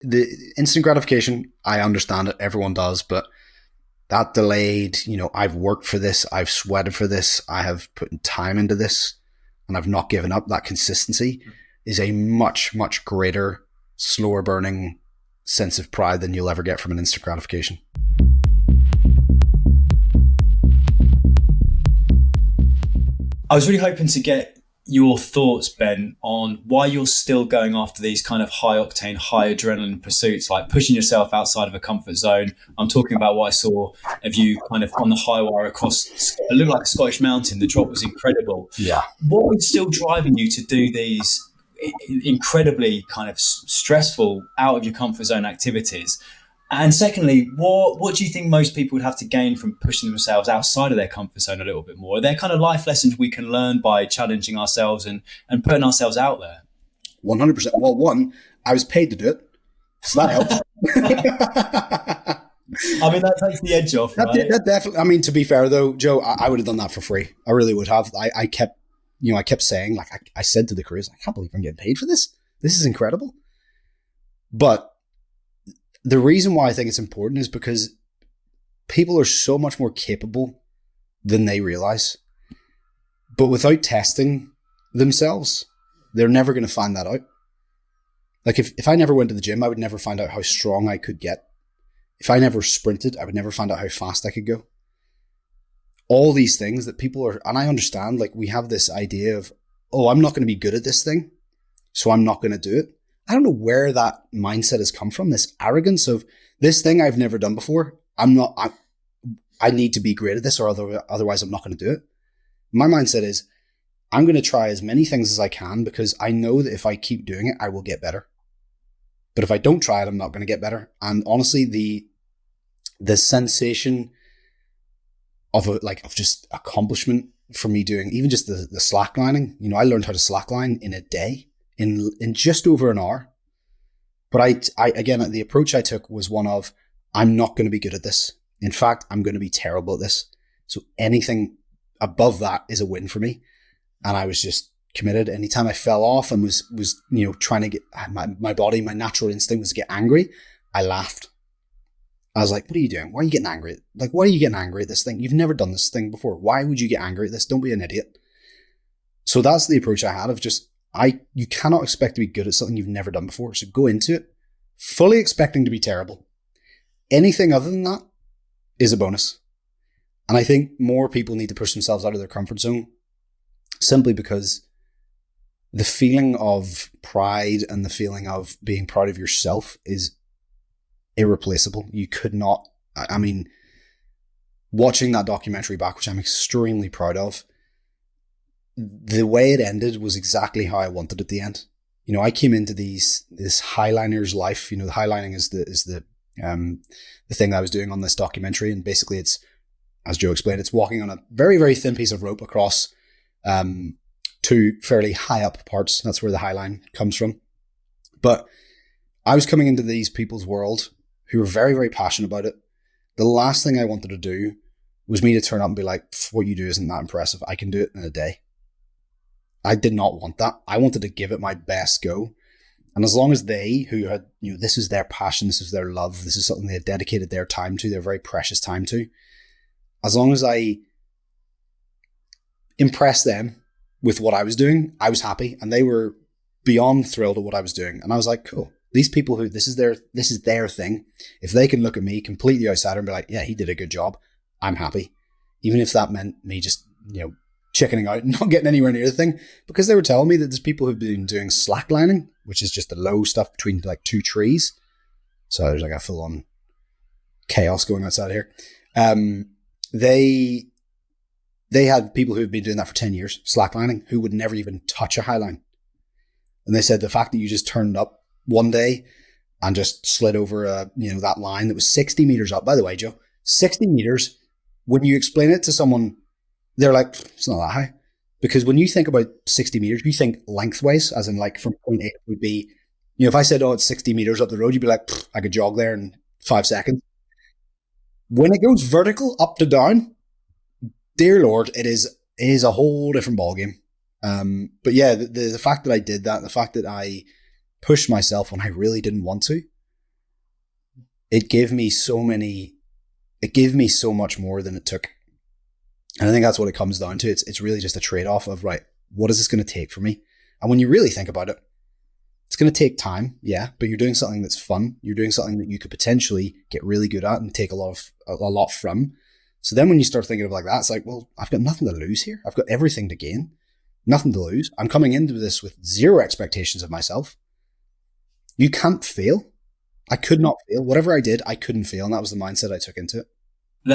the instant gratification, I understand it. Everyone does, but that delayed, I've worked for this. I've sweated for this. I have put time into this and I've not given up. That consistency is a much, much greater, slower burning sense of pride than you'll ever get from an instant gratification. I was really hoping to get your thoughts, Ben, on why you're still going after these kind of high octane, high adrenaline pursuits, like pushing yourself outside of a comfort zone. I'm talking about what I saw of you kind of on the high wire across, it looked like a Scottish mountain. The drop was incredible. Yeah. What was still driving you to do these incredibly kind of stressful, out of your comfort zone activities? And secondly, what do you think most people would have to gain from pushing themselves outside of their comfort zone a little bit more? Are there kind of life lessons we can learn by challenging ourselves and putting ourselves out there? 100%. Well, one, I was paid to do it, so that helps. I mean, that takes the edge off, right? That definitely. I mean, to be fair though, Joe, I would have done that for free. I really would have. I kept saying, like, I said to the crews, I can't believe I'm getting paid for this. This is incredible. But the reason why I think it's important is because people are so much more capable than they realize. But without testing themselves, they're never going to find that out. Like if I never went to the gym, I would never find out how strong I could get. If I never sprinted, I would never find out how fast I could go. All these things that people are, and I understand, like we have this idea of, oh, I'm not going to be good at this thing, so I'm not going to do it. I don't know where that mindset has come from, this arrogance of this thing I've never done before. I need to be great at this or otherwise I'm not going to do it. My mindset is I'm going to try as many things as I can because I know that if I keep doing it, I will get better. But if I don't try it, I'm not going to get better. And honestly, the sensation of just accomplishment for me doing even just the slacklining, I learned how to slackline in a day. In just over an hour. But I again, the approach I took was one of, I'm not going to be good at this. In fact, I'm going to be terrible at this. So anything above that is a win for me. And I was just committed. Anytime I fell off and was trying to get my body, my natural instinct was to get angry, I laughed. I was like, what are you doing? Why are you getting angry? Like, why are you getting angry at this thing? You've never done this thing before. Why would you get angry at this? Don't be an idiot. So that's the approach I had of just, you cannot expect to be good at something you've never done before. So go into it fully expecting to be terrible. Anything other than that is a bonus. And I think more people need to push themselves out of their comfort zone simply because the feeling of pride and the feeling of being proud of yourself is irreplaceable. You could not, I mean, watching that documentary back, which I'm extremely proud of, the way it ended was exactly how I wanted it to end. I came into this highliner's life. The highlining is the thing that I was doing on this documentary, and basically it's, as Joe explained, it's walking on a very, very thin piece of rope across two fairly high up parts. That's where the highline comes from. But I was coming into these people's world who were very, very passionate about it. The last thing I wanted to do was me to turn up and be like, what you do isn't that impressive. I can do it in a day. I did not want that. I wanted to give it my best go. And as long as they, who had, this is their passion, this is their love, this is something they had dedicated their time to, their very precious time to, as long as I impressed them with what I was doing, I was happy. And they were beyond thrilled at what I was doing. And I was like, cool. These people who, this is their thing. If they can look at me completely outsider and be like, yeah, he did a good job, I'm happy. Even if that meant me just, chickening out and not getting anywhere near the thing, because they were telling me that there's people who've been doing slacklining, which is just the low stuff between like two trees. So there's like a full on chaos going outside here. They had people who have been doing that for 10 years, slacklining, who would never even touch a highline. And they said the fact that you just turned up one day and just slid over that line that was 60 meters up, by the way, Joe, 60 meters. When you explain it to someone, they're like, it's not that high. Because when you think about 60 meters, you think lengthways, as in like from point A would be, if I said, oh, it's 60 meters up the road, you'd be like, I could jog there in 5 seconds. When it goes vertical up to down, dear Lord, it is a whole different ballgame. But yeah, the fact that I did that, the fact that I pushed myself when I really didn't want to, it gave me so much more than it took. And I think that's what it comes down to. It's really just a trade-off of, right, what is this going to take for me? And when you really think about it, it's going to take time, yeah, but you're doing something that's fun. You're doing something that you could potentially get really good at and take a lot from. So then when you start thinking of like that, it's like, well, I've got nothing to lose here. I've got everything to gain, nothing to lose. I'm coming into this with zero expectations of myself. You can't fail. I could not fail. Whatever I did, I couldn't fail. And that was the mindset I took into it.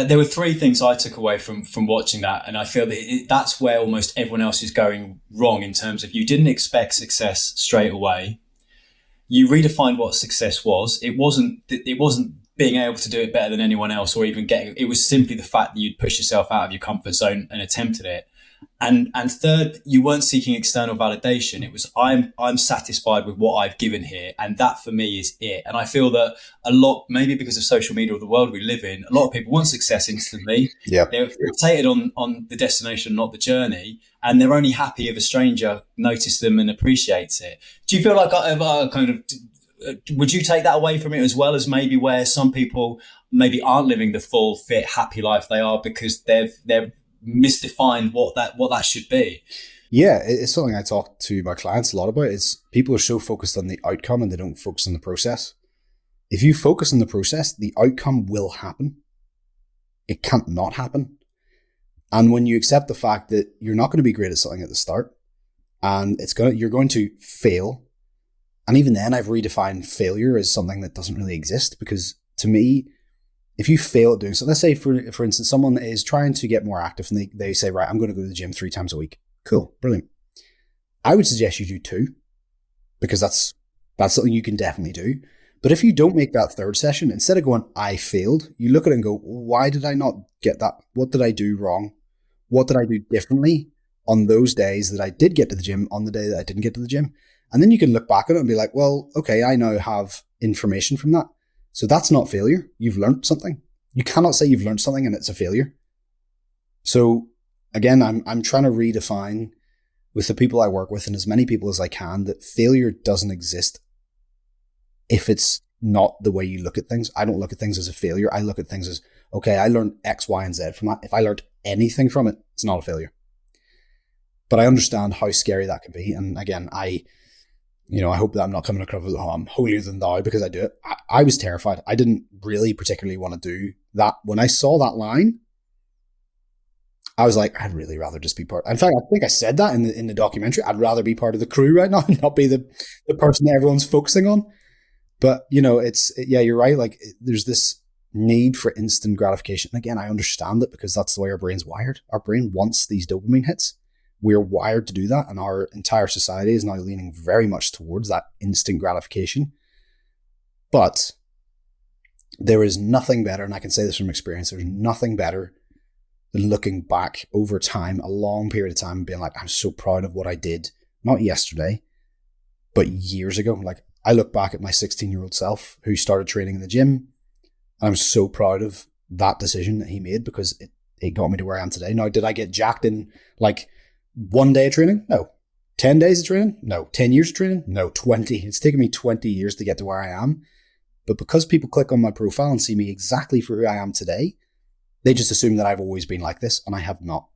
There were three things I took away from watching that, and I feel that that's where almost everyone else is going wrong, in terms of you didn't expect success straight away. You redefined what success was. It wasn't being able to do it better than anyone else, or even getting. It was simply the fact that you'd pushed yourself out of your comfort zone and attempted it. And third, you weren't seeking external validation. It was, I'm satisfied with what I've given here, and that for me is it. And I feel that a lot, maybe because of social media or the world we live in, a lot of people want success instantly. Yeah. They're fixated on the destination, not the journey, and they're only happy if a stranger notices them and appreciates it. Do you feel like would you take that away from it as well, as maybe where some people maybe aren't living the full, fit, happy life they are because they've misdefined what that should be? Yeah, it's something I talk to my clients a lot about. Is people are so focused on the outcome and they don't focus on the process. If you focus on the process, the outcome will happen. It can't not happen. And when you accept the fact that you're not going to be great at something at the start, and you're going to fail, and even then I've redefined failure as something that doesn't really exist, because to me, if you fail at doing so, let's say for instance, someone is trying to get more active and they say, right, I'm going to go to the gym 3 times a week. Cool, brilliant. I would suggest you do 2, because that's something you can definitely do. But if you don't make that 3rd session, instead of going, I failed, you look at it and go, why did I not get that? What did I do wrong? What did I do differently on those days that I did get to the gym, on the day that I didn't get to the gym? And then you can look back at it and be like, well, okay, I now have information from that. So that's not failure. You've learned something. You cannot say you've learned something and it's a failure. So again, I'm trying to redefine with the people I work with, and as many people as I can, that failure doesn't exist if it's not the way you look at things. I don't look at things as a failure. I look at things as, okay, I learned X, Y, and Z from that. If I learned anything from it, it's not a failure. But I understand how scary that can be. And again, I hope that I'm not coming across as, I'm holier than thou because I do it. I was terrified. I didn't really particularly want to do that. When I saw that line, I was like, I'd really rather just be part. In fact, I think I said that in the documentary. I'd rather be part of the crew right now and not be the person that everyone's focusing on. But, you're right. Like, there's this need for instant gratification. And again, I understand it because that's the way our brain's wired. Our brain wants these dopamine hits. We're wired to do that. And our entire society is now leaning very much towards that instant gratification. But there is nothing better, and I can say this from experience, there's nothing better than looking back over time, a long period of time, and being like, I'm so proud of what I did, not yesterday, but years ago. Like, I look back at my 16-year-old self who started training in the gym, and I'm so proud of that decision that he made because it got me to where I am today. Now, did I get jacked in like 1 day of training? No. 10 days of training? No. 10 years of training? No. 20. It's taken me 20 years to get to where I am. But because people click on my profile and see me exactly for who I am today, they just assume that I've always been like this, and I have not.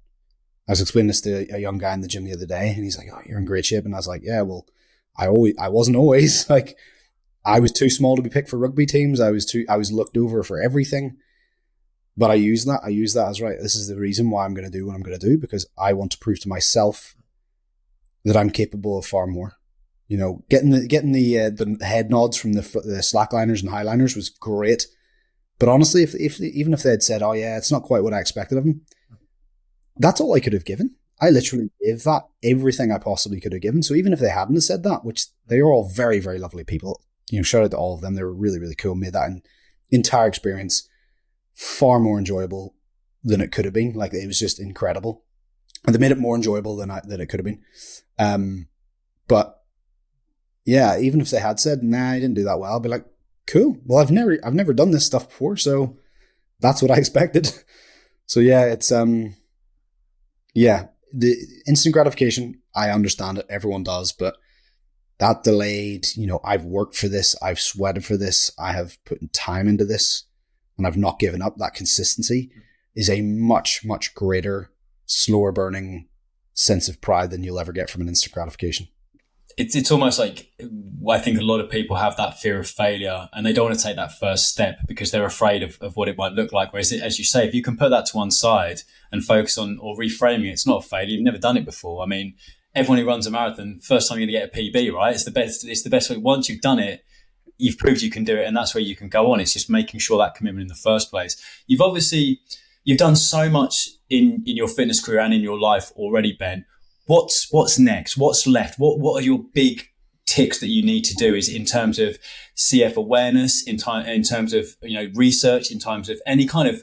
I was explaining this to a young guy in the gym the other day, and he's like, oh, you're in great shape. And I was like, yeah, well, I wasn't always. Like, I was too small to be picked for rugby teams. I was looked over for everything. But I use that as, right, this is the reason why I'm going to do what I'm going to do, because I want to prove to myself that I'm capable of far more. You know, getting the head nods from the slackliners and highliners was great. But honestly, even if they had said, oh yeah, it's not quite what I expected of them, that's all I could have given. I literally gave that everything I possibly could have given. So even if they hadn't have said that, which they are all very, very lovely people, shout out to all of them. They were really, really cool. Made that entire experience far more enjoyable than it could have been. Like, it was just incredible. And they made it more enjoyable than it could have been. But yeah, even if they had said, nah, I didn't do that well, I'd be like, cool. Well, I've never done this stuff before, so that's what I expected. So yeah, it's the instant gratification, I understand it, everyone does, but that delayed, I've worked for this, I've sweated for this, I have put time into this, and I've not given up. That consistency is a much, much greater, slower burning sense of pride than you'll ever get from an instant gratification. It's almost like, I think a lot of people have that fear of failure and they don't want to take that first step because they're afraid of what it might look like. Whereas, as you say, if you can put that to one side and focus on, or reframing it, it's not a failure. You've never done it before. I mean, everyone who runs a marathon, first time you're going to get a PB, right? It's the best way. Once you've done it, you've proved you can do it, and that's where you can go on. It's just making sure that commitment in the first place. You've done so much in your fitness career and in your life already, Ben. What's next? What's left? What are your big ticks that you need to do? Is in terms of CF awareness, in terms of research, in terms of any kind of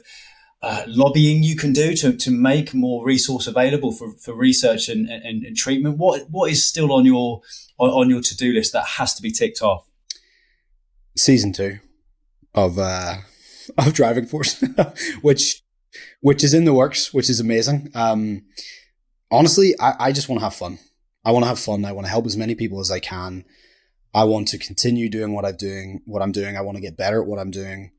lobbying you can do to make more resource available for research and treatment? What is still on your to-do list that has to be ticked off? Season 2 of Driving Force, which is in the works, which is amazing. Honestly, I just want to have fun. I want to have fun. I want to help as many people as I can. I want to continue doing what I'm doing. I want to get better at what I'm doing.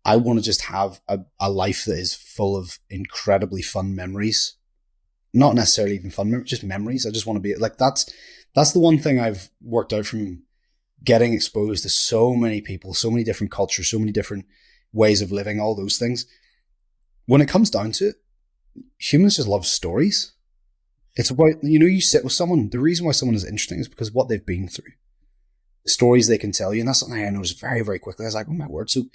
I want to just have a life that is full of incredibly fun memories. Not necessarily even fun memories, just memories. I just want to be like, that's the one thing I've worked out from getting exposed to so many people, so many different cultures, so many different ways of living, all those things. When it comes down to it, humans just love stories. It's about, you sit with someone. The reason why someone is interesting is because of what they've been through. The stories they can tell you. And that's something I noticed very, very quickly. I was like, oh my word. So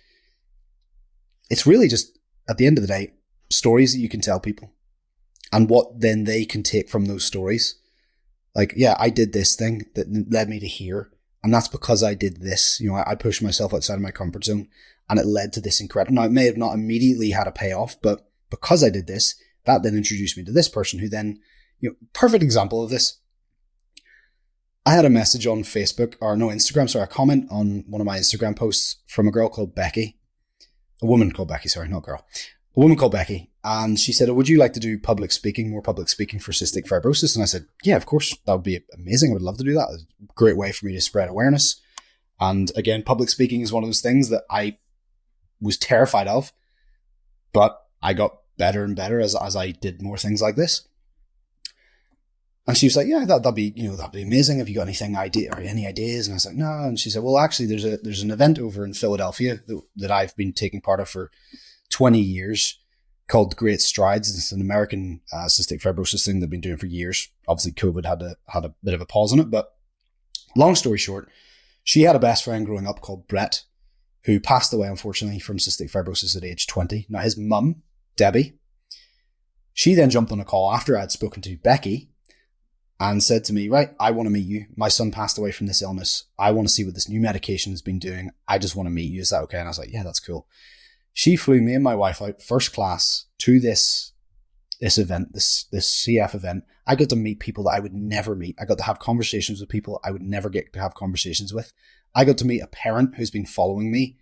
it's really just, at the end of the day, stories that you can tell people and what then they can take from those stories. Like, yeah, I did this thing that led me to here. And that's because I did this. I pushed myself outside of my comfort zone and it led to this incredible. Now, it may have not immediately had a payoff, but because I did this, that then introduced me to this person who then, perfect example of this. I had a message on Instagram, a comment on one of my Instagram posts from a girl called Becky. A woman called Becky, sorry, not girl. A woman called Becky. And she said, would you like to do more public speaking for cystic fibrosis? And I said, yeah, of course, that would be amazing. I would love to do that. It's a great way for me to spread awareness. And again, public speaking is one of those things that I was terrified of, but I got better and better as I did more things like this. And she was like, yeah, that'd be amazing. Have you got any ideas? And I was like, no. And she said, well, actually there's an event over in Philadelphia that I've been taking part of for 20 years called Great Strides. It's an American cystic fibrosis thing they've been doing for years. Obviously COVID had a bit of a pause on it, but long story short, she had a best friend growing up called Brett, who passed away, unfortunately, from cystic fibrosis at age 20. Now, his mum, Debbie, she then jumped on a call after I'd spoken to Becky and said to me, right, I want to meet you. My son passed away from this illness. I want to see what this new medication has been doing. I just want to meet you. Is that okay? And I was like, yeah, that's cool. She flew me and my wife out first class to this event, this CF event. I got to meet people that I would never meet. I got to have conversations with people I would never get to have conversations with. I got to meet a parent who's been following me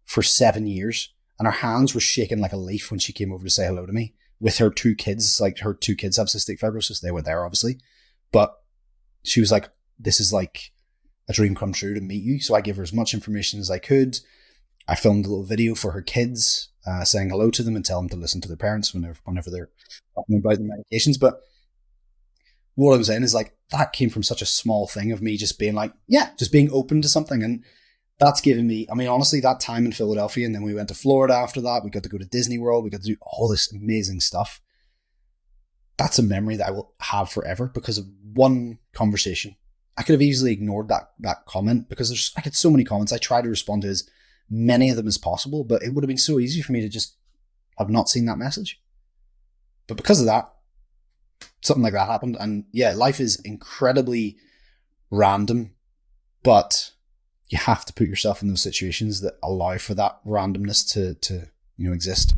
for 7 years, and her hands were shaking like a leaf when she came over to say hello to me with her 2 kids. Like, her 2 kids have cystic fibrosis. They were there, obviously. But she was like, this is like a dream come true to meet you. So I gave her as much information as I could. I filmed a little video for her kids, saying hello to them and tell them to listen to their parents whenever they're talking about the medications. But what I'm saying is, like, that came from such a small thing of me just being like, yeah, just being open to something. And that's given me, I mean, honestly, that time in Philadelphia, and then we went to Florida after that. We got to go to Disney World. We got to do all this amazing stuff. That's a memory that I will have forever because of one conversation. I could have easily ignored that comment because I get so many comments. I try to respond to as many of them as possible, but it would have been so easy for me to just have not seen that message. But because of that, something like that happened. And yeah, life is incredibly random, but you have to put yourself in those situations that allow for that randomness to exist.